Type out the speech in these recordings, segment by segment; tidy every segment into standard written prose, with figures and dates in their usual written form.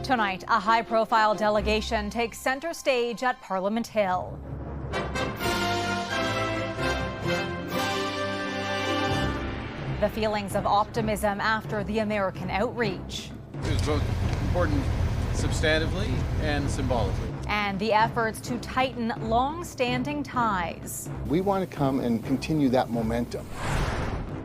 Tonight, a high-profile delegation takes center stage at Parliament Hill. The feelings of optimism after the American outreach. It was both important substantively and symbolically. And the efforts to tighten long-standing ties. We want to come and continue that momentum.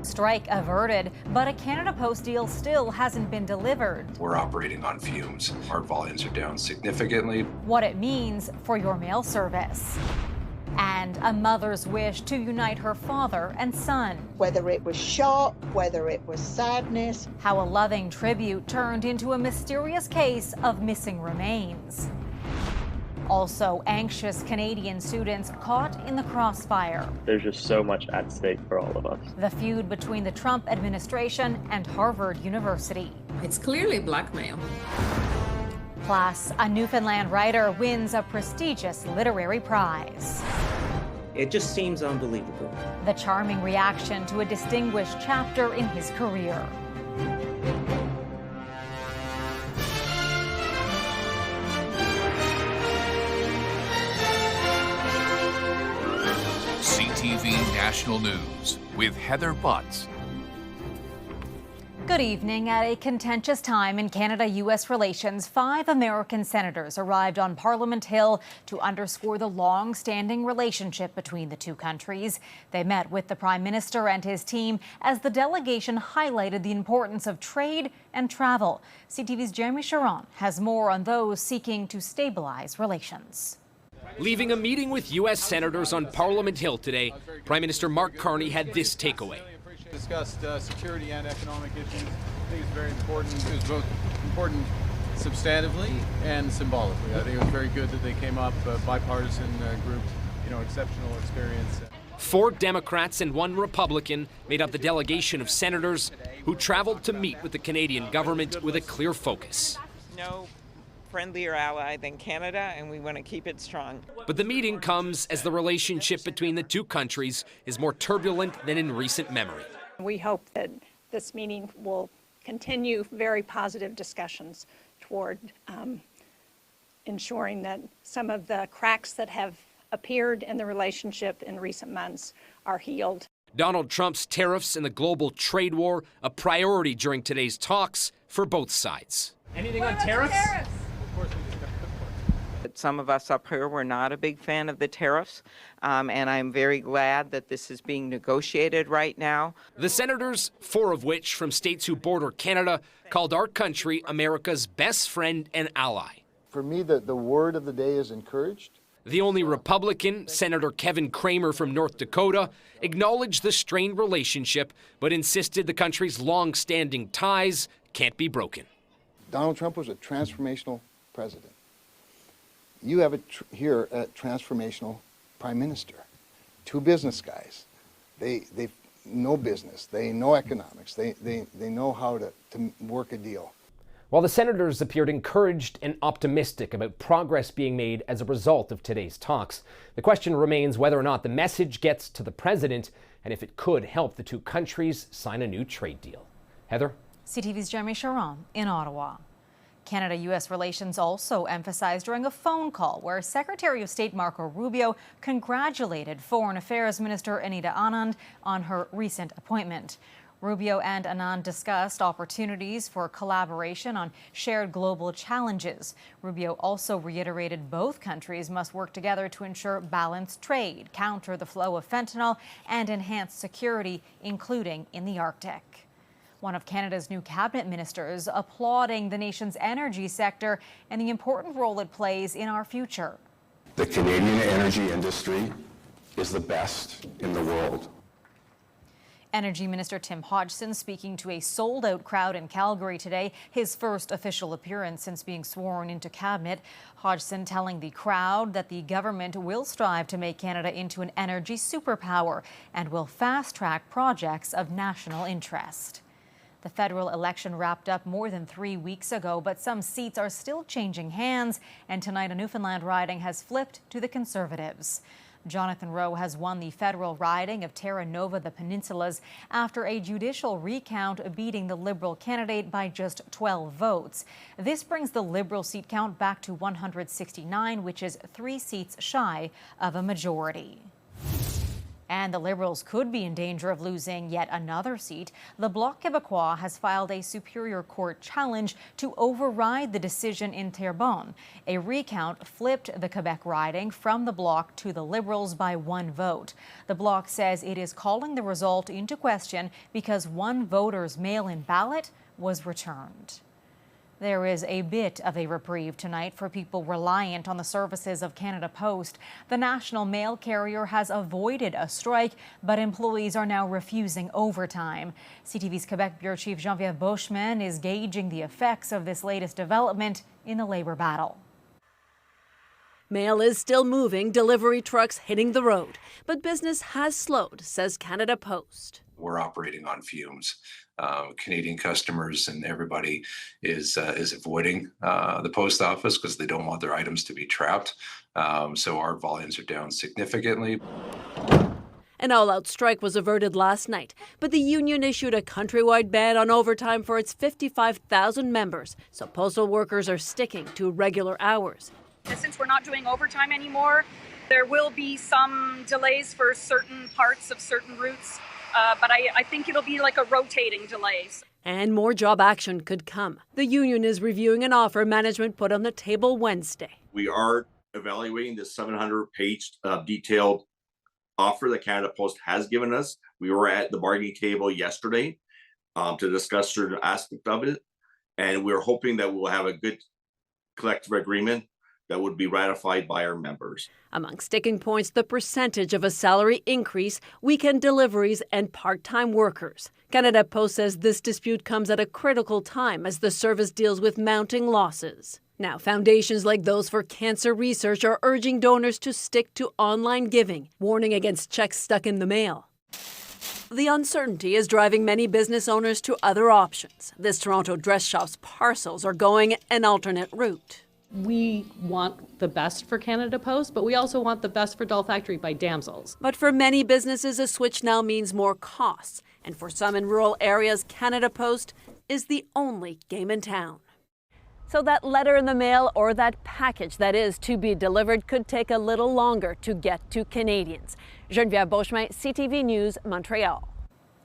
Strike averted, but a Canada Post deal still hasn't been delivered. We're operating on fumes. Our volumes are down significantly. What it means for your mail service. And a mother's wish to unite her father and son. Whether it was shock, whether it was sadness. How a loving tribute turned into a mysterious case of missing remains. Also, anxious Canadian students caught in the crossfire. There's just so much at stake for all of us. The feud between the Trump administration and Harvard University. It's clearly blackmail. Plus, a Newfoundland writer wins a prestigious literary prize. It just seems unbelievable. The charming reaction to a distinguished chapter in his career. CTV National News with Heather Butts. Good evening. At a contentious time in Canada-U.S. relations, 5 American senators arrived on Parliament Hill to underscore the long-standing relationship between the two countries. They met with the Prime Minister and his team as the delegation highlighted the importance of trade and travel. CTV's Jeremy Sharon has more on those seeking to stabilize relations. Leaving a meeting with U.S. senators on Parliament Hill today, Prime Minister Mark Carney had this takeaway. Discussed security and economic issues. I think it's very important. It was both important substantively and symbolically. I think it was very good that they came up, bipartisan group, exceptional experience. 4 Democrats and 1 Republican made up the delegation of senators who traveled to meet with the Canadian government with a clear focus. No friendlier ally than Canada, and we want to keep it strong. But the meeting comes as the relationship between the two countries is more turbulent than in recent memory. We hope that this meeting will continue very positive discussions toward ensuring that some of the cracks that have appeared in the relationship in recent months are healed. Donald Trump's tariffs and the global trade war a priority during today's talks for both sides. Anything on tariffs? Some of us up here were not a big fan of the tariffs, and I'm very glad that this is being negotiated right now. The senators, 4 of which from states who border Canada, called our country America's best friend and ally. For me, the word of the day is encouraged. The only Republican, Senator Kevin Cramer from North Dakota, acknowledged the strained relationship, but insisted the country's long-standing ties can't be broken. Donald Trump was a transformational president. You have here a transformational prime minister. 2 business guys. They know business. They know economics. They know how to work a deal. While the senators appeared encouraged and optimistic about progress being made as a result of today's talks, the question remains whether or not the message gets to the president and if it could help the two countries sign a new trade deal. Heather? CTV's Jeremy Sharon in Ottawa. Canada-U.S. relations also emphasized during a phone call where Secretary of State Marco Rubio congratulated Foreign Affairs Minister Anita Anand on her recent appointment. Rubio and Anand discussed opportunities for collaboration on shared global challenges. Rubio also reiterated both countries must work together to ensure balanced trade, counter the flow of fentanyl, and enhance security, including in the Arctic. One of Canada's new cabinet ministers applauding the nation's energy sector and the important role it plays in our future. The Canadian energy industry is the best in the world. Energy Minister Tim Hodgson speaking to a sold-out crowd in Calgary today, his first official appearance since being sworn into cabinet. Hodgson telling the crowd that the government will strive to make Canada into an energy superpower and will fast-track projects of national interest. The federal election wrapped up more than 3 weeks ago, but some seats are still changing hands, and tonight a Newfoundland riding has flipped to the Conservatives. Jonathan Rowe has won the federal riding of Terra Nova, the Peninsulas, after a judicial recount beating the Liberal candidate by just 12 votes. This brings the Liberal seat count back to 169, which is 3 seats shy of a majority. And the Liberals could be in danger of losing yet another seat. The Bloc Québécois has filed a Superior Court challenge to override the decision in Terrebonne. A recount flipped the Quebec riding from the Bloc to the Liberals by 1 vote. The Bloc says it is calling the result into question because one voter's mail-in ballot was returned. There is a bit of a reprieve tonight for people reliant on the services of Canada Post. The national mail carrier has avoided a strike, but employees are now refusing overtime. CTV's Quebec Bureau Chief Geneviève Beauchemin is gauging the effects of this latest development in the labor battle. Mail is still moving, delivery trucks hitting the road, but business has slowed, says Canada Post. We're operating on fumes. Canadian customers and everybody is avoiding the post office because they don't want their items to be trapped. So our volumes are down significantly. An all-out strike was averted last night, but the union issued a countrywide ban on overtime for its 55,000 members, so postal workers are sticking to regular hours. Since we're not doing overtime anymore, there will be some delays for certain parts of certain routes. But I think it'll be like a rotating delays. And more job action could come. The union is reviewing an offer management put on the table Wednesday. We are evaluating the 700-page detailed offer that Canada Post has given us. We were at the bargaining table yesterday to discuss certain aspects of it. And we're hoping that we'll have a good collective agreement that would be ratified by our members. Among sticking points, the percentage of a salary increase, weekend deliveries, and part-time workers. Canada Post says this dispute comes at a critical time as the service deals with mounting losses. Now, foundations like those for cancer research are urging donors to stick to online giving, warning against checks stuck in the mail. The uncertainty is driving many business owners to other options. This Toronto dress shop's parcels are going an alternate route. We want the best for Canada Post, but we also want the best for Doll Factory by Damsels. But for many businesses, a switch now means more costs. And for some in rural areas, Canada Post is the only game in town. So that letter in the mail or that package that is to be delivered could take a little longer to get to Canadians. Geneviève Beauchemin, CTV News, Montreal.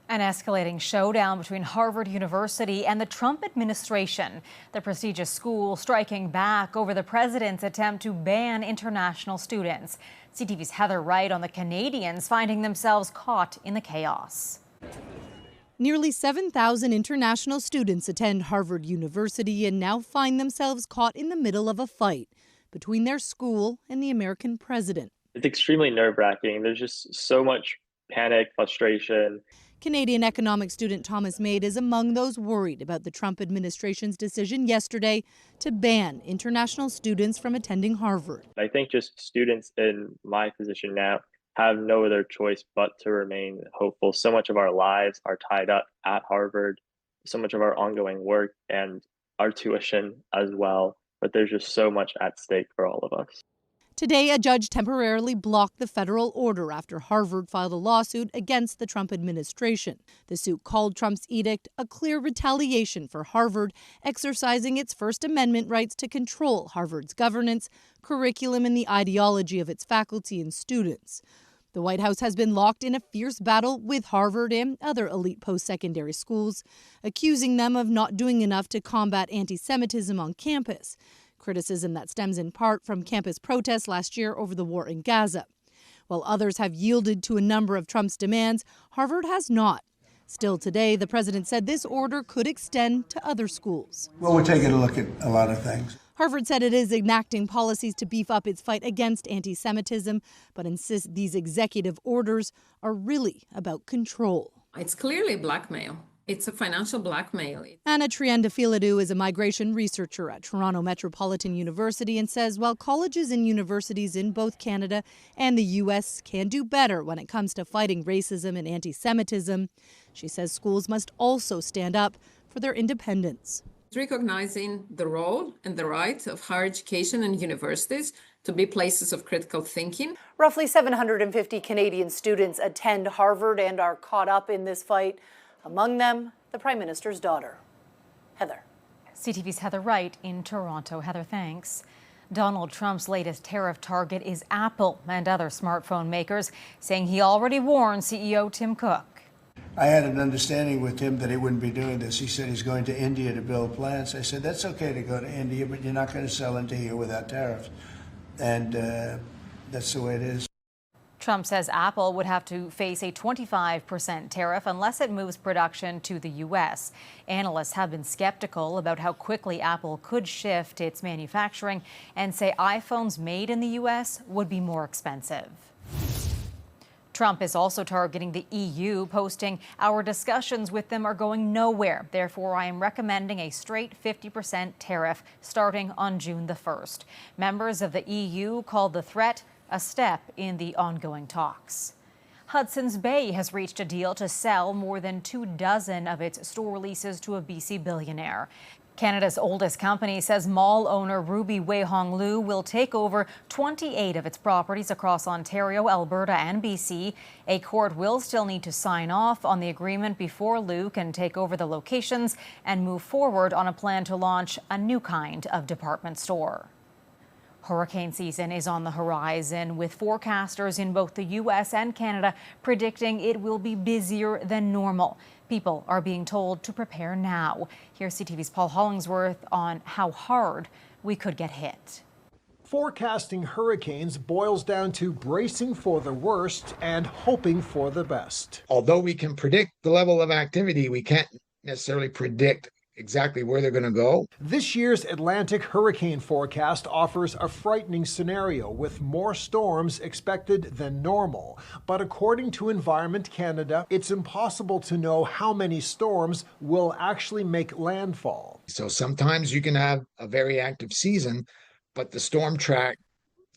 An escalating showdown between Harvard University and the Trump administration. The prestigious school striking back over the president's attempt to ban international students. CTV's Heather Wright on the Canadians finding themselves caught in the chaos. Nearly 7,000 international students attend Harvard University and now find themselves caught in the middle of a fight between their school and the American president. It's extremely nerve-wracking. There's just so much panic, frustration. Canadian economics student Thomas Maid is among those worried about the Trump administration's decision yesterday to ban international students from attending Harvard. I think just students in my position now have no other choice but to remain hopeful. So much of our lives are tied up at Harvard, so much of our ongoing work and our tuition as well. But there's just so much at stake for all of us. Today, a judge temporarily blocked the federal order after Harvard filed a lawsuit against the Trump administration. The suit called Trump's edict a clear retaliation for Harvard, exercising its First Amendment rights to control Harvard's governance, curriculum, and the ideology of its faculty and students. The White House has been locked in a fierce battle with Harvard and other elite post-secondary schools, accusing them of not doing enough to combat anti-Semitism on campus. Criticism that stems in part from campus protests last year over the war in Gaza. While others have yielded to a number of Trump's demands, Harvard has not. Still today, the president said this order could extend to other schools. Well, we're taking a look at a lot of things. Harvard said it is enacting policies to beef up its fight against anti-Semitism, but insists these executive orders are really about control. It's clearly blackmail. It's a financial blackmail. Anna Triandafilidou is a migration researcher at Toronto Metropolitan University and says while colleges and universities in both Canada and the U.S. can do better when it comes to fighting racism and anti-Semitism, she says schools must also stand up for their independence. Recognizing the role and the right of higher education and universities to be places of critical thinking. Roughly 750 Canadian students attend Harvard and are caught up in this fight. Among them, the Prime Minister's daughter. Heather. CTV's Heather Wright in Toronto. Heather, thanks. Donald Trump's latest tariff target is Apple and other smartphone makers, saying he already warned CEO Tim Cook. I had an understanding with Tim that he wouldn't be doing this. He said he's going to India to build plants. I said, that's okay to go to India, but you're not going to sell into here without tariffs. And that's the way it is. Trump says Apple would have to face a 25% tariff unless it moves production to the U.S. Analysts have been skeptical about how quickly Apple could shift its manufacturing and say iPhones made in the U.S. would be more expensive. Trump is also targeting the EU, posting, "Our discussions with them are going nowhere. Therefore, I am recommending a straight 50% tariff starting on June the 1st. Members of the EU called the threat a step in the ongoing talks. Hudson's Bay has reached a deal to sell more than 24 of its store leases to a BC billionaire. Canada's oldest company says mall owner Ruby Wei-Hong Liu will take over 28 of its properties across Ontario, Alberta, and BC. A court will still need to sign off on the agreement before Liu can take over the locations and move forward on a plan to launch a new kind of department store. Hurricane season is on the horizon, with forecasters in both the U.S. and Canada predicting it will be busier than normal. People are being told to prepare now. Here's CTV's Paul Hollingsworth on how hard we could get hit. Forecasting hurricanes boils down to bracing for the worst and hoping for the best. Although we can predict the level of activity, we can't necessarily predict exactly where they're going to go. This year's Atlantic hurricane forecast offers a frightening scenario with more storms expected than normal. But according to Environment Canada, it's impossible to know how many storms will actually make landfall. So sometimes you can have a very active season, but the storm track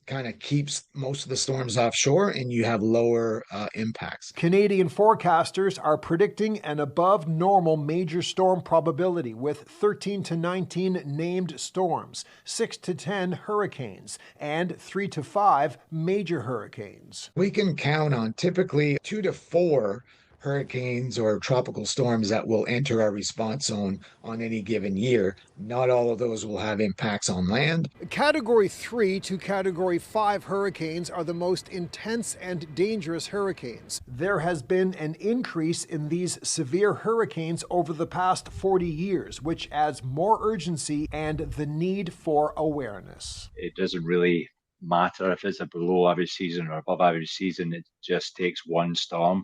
kind of keeps most of the storms offshore and you have lower impacts. Canadian forecasters are predicting an above normal major storm probability with 13 to 19 named storms, 6 to 10 hurricanes, and 3 to 5 major hurricanes. We can count on typically 2 to 4 hurricanes or tropical storms that will enter our response zone on any given year. Not all of those will have impacts on land. Category 3 to Category 5 hurricanes are the most intense and dangerous hurricanes. There has been an increase in these severe hurricanes over the past 40 years, which adds more urgency and the need for awareness. It doesn't really matter if it's a below average season or above average season. It just takes one storm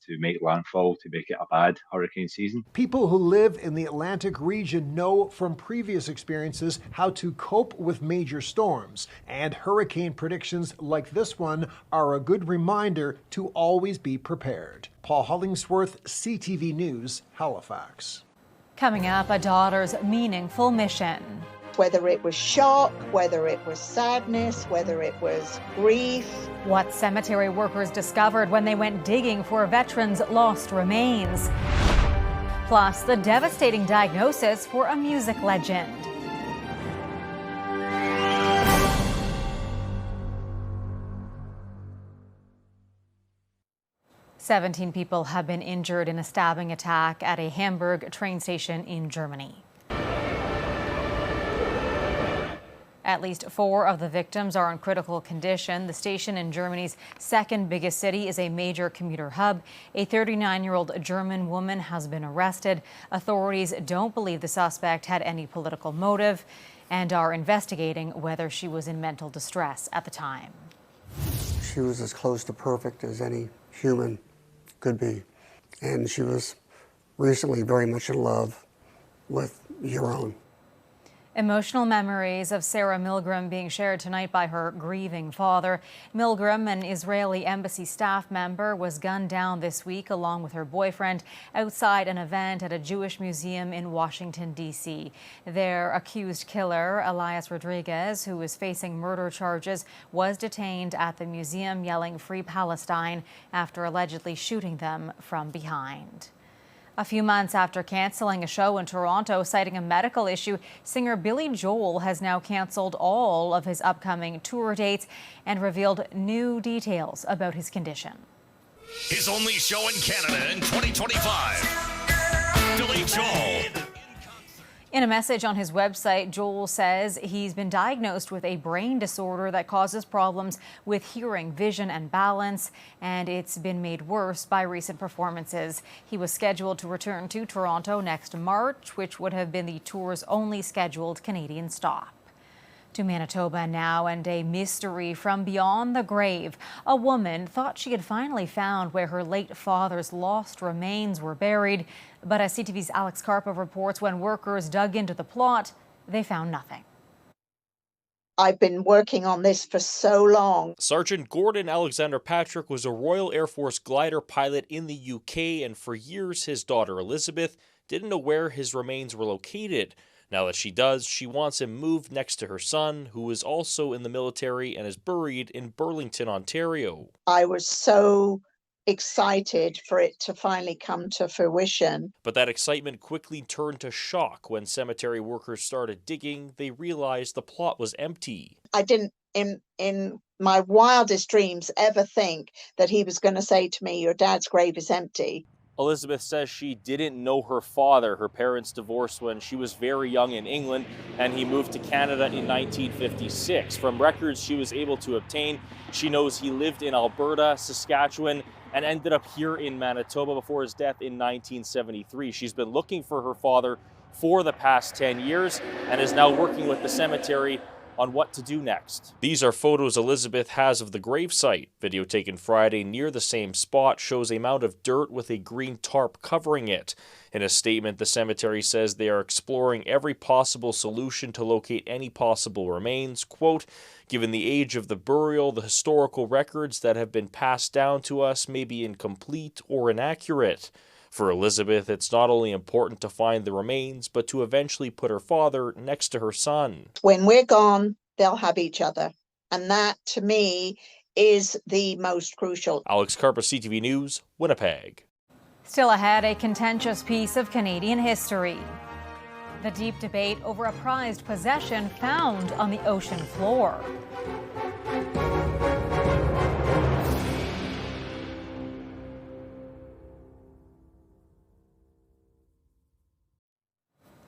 to make landfall to make it a bad hurricane season. People who live in the Atlantic region know from previous experiences how to cope with major storms, and hurricane predictions like this one are a good reminder to always be prepared. Paul Hollingsworth, CTV News, Halifax. Coming up, a daughter's meaningful mission. Whether it was shock, whether it was sadness, whether it was grief. What cemetery workers discovered when they went digging for a veteran's lost remains. Plus, the devastating diagnosis for a music legend. Seventeen people have been injured in a stabbing attack at a Hamburg train station in Germany. At least 4 of the victims are in critical condition. The station in Germany's second biggest city is a major commuter hub. A 39-year-old German woman has been arrested. Authorities don't believe the suspect had any political motive and are investigating whether she was in mental distress at the time. She was as close to perfect as any human could be. And she was recently very much in love with Jeroen. Emotional memories of Sarah Milgram being shared tonight by her grieving father. Milgram, an Israeli embassy staff member, was gunned down this week along with her boyfriend outside an event at a Jewish museum in Washington, D.C. Their accused killer, Elias Rodriguez, who is facing murder charges, was detained at the museum yelling "Free Palestine" after allegedly shooting them from behind. A few months after canceling a show in Toronto citing a medical issue, singer Billy Joel has now canceled all of his upcoming tour dates and revealed new details about his condition. His only show in Canada in 2025. Billy Joel. In a message on his website, Joel says he's been diagnosed with a brain disorder that causes problems with hearing, vision, and balance, and it's been made worse by recent performances. He was scheduled to return to Toronto next March, which would have been the tour's only scheduled Canadian stop. To Manitoba now, and a mystery from beyond the grave. A woman thought she had finally found where her late father's lost remains were buried. But as CTV's Alex Karpa reports, when workers dug into the plot, they found nothing. I've been working on this for so long. Sergeant Gordon Alexander Patrick was a Royal Air Force glider pilot in the UK, and for years his daughter Elizabeth didn't know where his remains were located. Now that she does, she wants him moved next to her son, who is also in the military and is buried in Burlington, Ontario. I was so excited for it to finally come to fruition. But that excitement quickly turned to shock when cemetery workers started digging. They realized the plot was empty. I didn't, in my wildest dreams, ever think that he was going to say to me, "Your dad's grave is empty." Elizabeth says she didn't know her father. Her parents divorced when she was very young in England, and he moved to Canada in 1956. From records she was able to obtain, she knows he lived in Alberta, Saskatchewan, and ended up here in Manitoba before his death in 1973. She's been looking for her father for the past 10 years and is now working with the cemetery on what to do next. These are photos Elizabeth has of the gravesite. Video taken Friday near the same spot shows a mound of dirt with a green tarp covering it. In a statement, the cemetery says they are exploring every possible solution to locate any possible remains. Quote, "Given the age of the burial, the historical records that have been passed down to us may be incomplete or inaccurate." For Elizabeth, it's not only important to find the remains, but to eventually put her father next to her son. When we're gone, they'll have each other. And that, to me, is the most crucial. Alex Karpa, CTV News, Winnipeg. Still ahead, a contentious piece of Canadian history. The deep debate over a prized possession found on the ocean floor.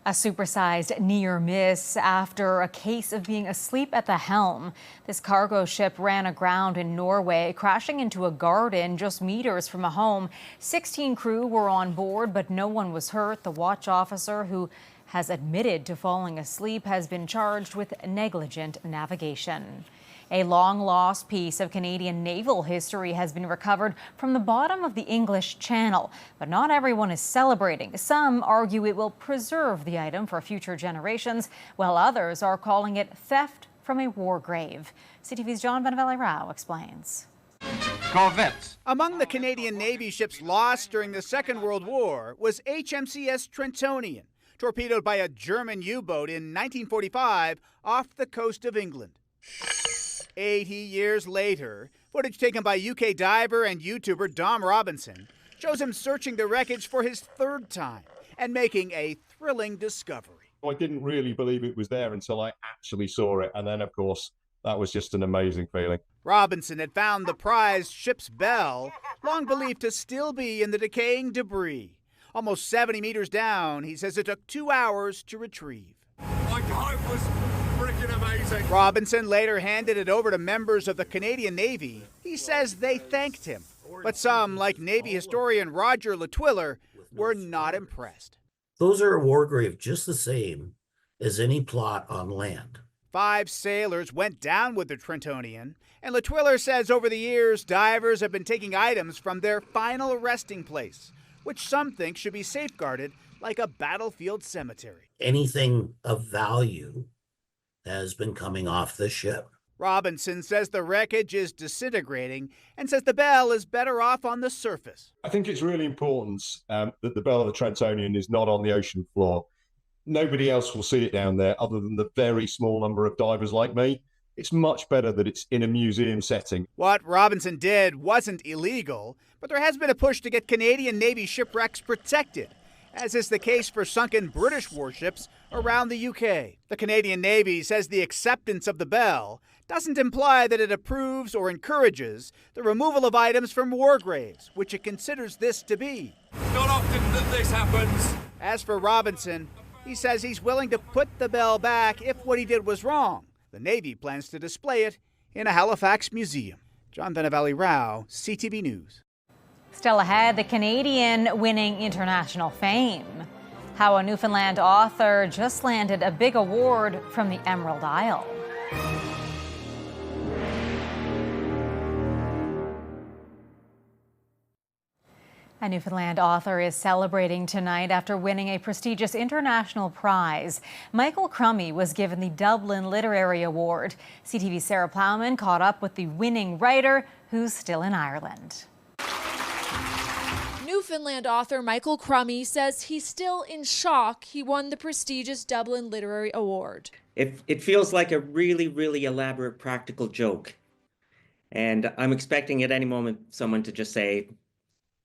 A supersized near miss after a case of being asleep at the helm. This cargo ship ran aground in Norway, crashing into a garden just meters from a home. 16 crew were on board, but no one was hurt. The watch officer, who has admitted to falling asleep, has been charged with negligent navigation. A long-lost piece of Canadian naval history has been recovered from the bottom of the English Channel, but not everyone is celebrating. Some argue it will preserve the item for future generations, while others are calling it theft from a war grave. CTV's John Benaveli-Rao explains. Corvettes. Among the Canadian Navy ships lost during the Second World War was HMCS Trentonian, torpedoed by a German U-boat in 1945 off the coast of England. 80 years later, footage taken by UK diver and YouTuber Dom Robinson shows him searching the wreckage for his third time and making a thrilling discovery. I didn't really believe it was there until I actually saw it, and then, of course, that was just an amazing feeling. Robinson had found the prized ship's bell, long believed to still be in the decaying debris. Almost 70 meters down, he says it took 2 hours to retrieve. My God, it was freaking amazing. Robinson later handed it over to members of the Canadian Navy. He says they thanked him, but some, like Navy historian Roger Latwiller, were not impressed. Those are a war grave just the same as any plot on land. 5 sailors went down with the Trentonian, and Latwiller says over the years, divers have been taking items from their final resting place, which some think should be safeguarded like a battlefield cemetery. Anything of value has been coming off the ship. Robinson says the wreckage is disintegrating and says the bell is better off on the surface. I think it's really important that the bell of the Trentonian is not on the ocean floor. Nobody else will see it down there other than the very small number of divers like me. It's much better that it's in a museum setting. What Robinson did wasn't illegal, but there has been a push to get Canadian Navy shipwrecks protected, as is the case for sunken British warships around the UK. The Canadian Navy says the acceptance of the bell doesn't imply that it approves or encourages the removal of items from war graves, which it considers this to be. Not often that this happens. As for Robinson, he says he's willing to put the bell back if what he did was wrong. The Navy plans to display it in a Halifax museum. John Benavali Rao, CTV News. Still ahead, the Canadian winning international fame. How a Newfoundland author just landed a big award from the Emerald Isle. A Newfoundland author is celebrating tonight after winning a prestigious international prize. Michael Crummy was given the Dublin Literary Award. CTV's Sarah Plowman caught up with the winning writer, who's still in Ireland. Newfoundland author Michael Crummy says he's still in shock he won the prestigious Dublin Literary Award. It feels like a really, really elaborate practical joke. And I'm expecting at any moment someone to just say,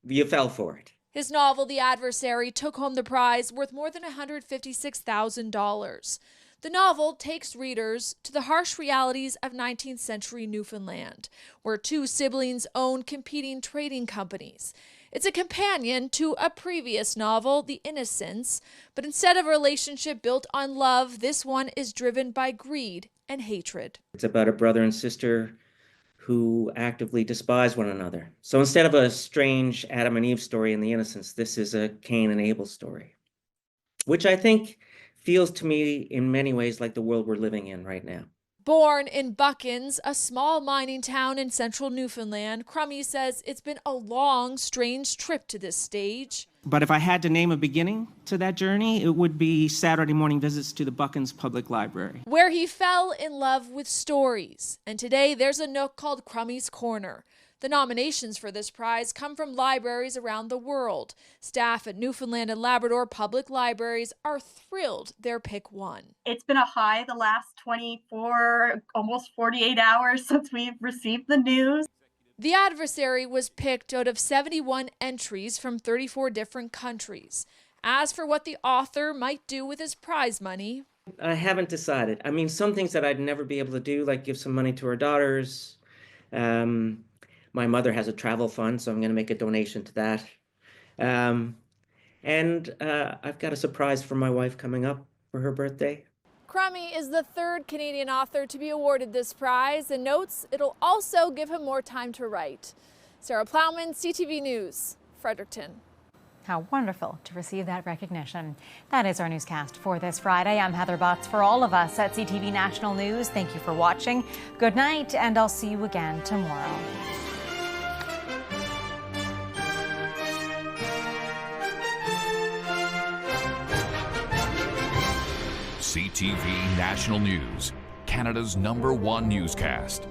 "You fell for it." His novel, The Adversary, took home the prize worth more than $156,000. The novel takes readers to the harsh realities of 19th century Newfoundland, where two siblings own competing trading companies. It's a companion to a previous novel, The Innocents, but instead of a relationship built on love, this one is driven by greed and hatred. It's about a brother and sister who actively despise one another. So instead of a strange Adam and Eve story in The Innocents, this is a Cain and Abel story, which I think feels to me in many ways like the world we're living in right now. Born in Buckins, a small mining town in central Newfoundland, Crummy says it's been a long, strange trip to this stage. But if I had to name a beginning to that journey, it would be Saturday morning visits to the Buckins Public Library, where he fell in love with stories. And today there's a nook called Crummy's Corner. The nominations for this prize come from libraries around the world. Staff at Newfoundland and Labrador public libraries are thrilled their pick won. It's been a high the last 24, almost 48 hours since we've received the news. The Adversary was picked out of 71 entries from 34 different countries. As for what the author might do with his prize money, I haven't decided. I mean, some things that I'd never be able to do, like give some money to our daughters. My mother has a travel fund, so I'm going to make a donation to that. And I've got a surprise for my wife coming up for her birthday. Crummy is the third Canadian author to be awarded this prize and notes it'll also give him more time to write. Sarah Plowman, CTV News, Fredericton. How wonderful to receive that recognition. That is our newscast for this Friday. I'm Heather Butts. For all of us at CTV National News, thank you for watching. Good night, and I'll see you again tomorrow. CTV National News, Canada's #1 newscast.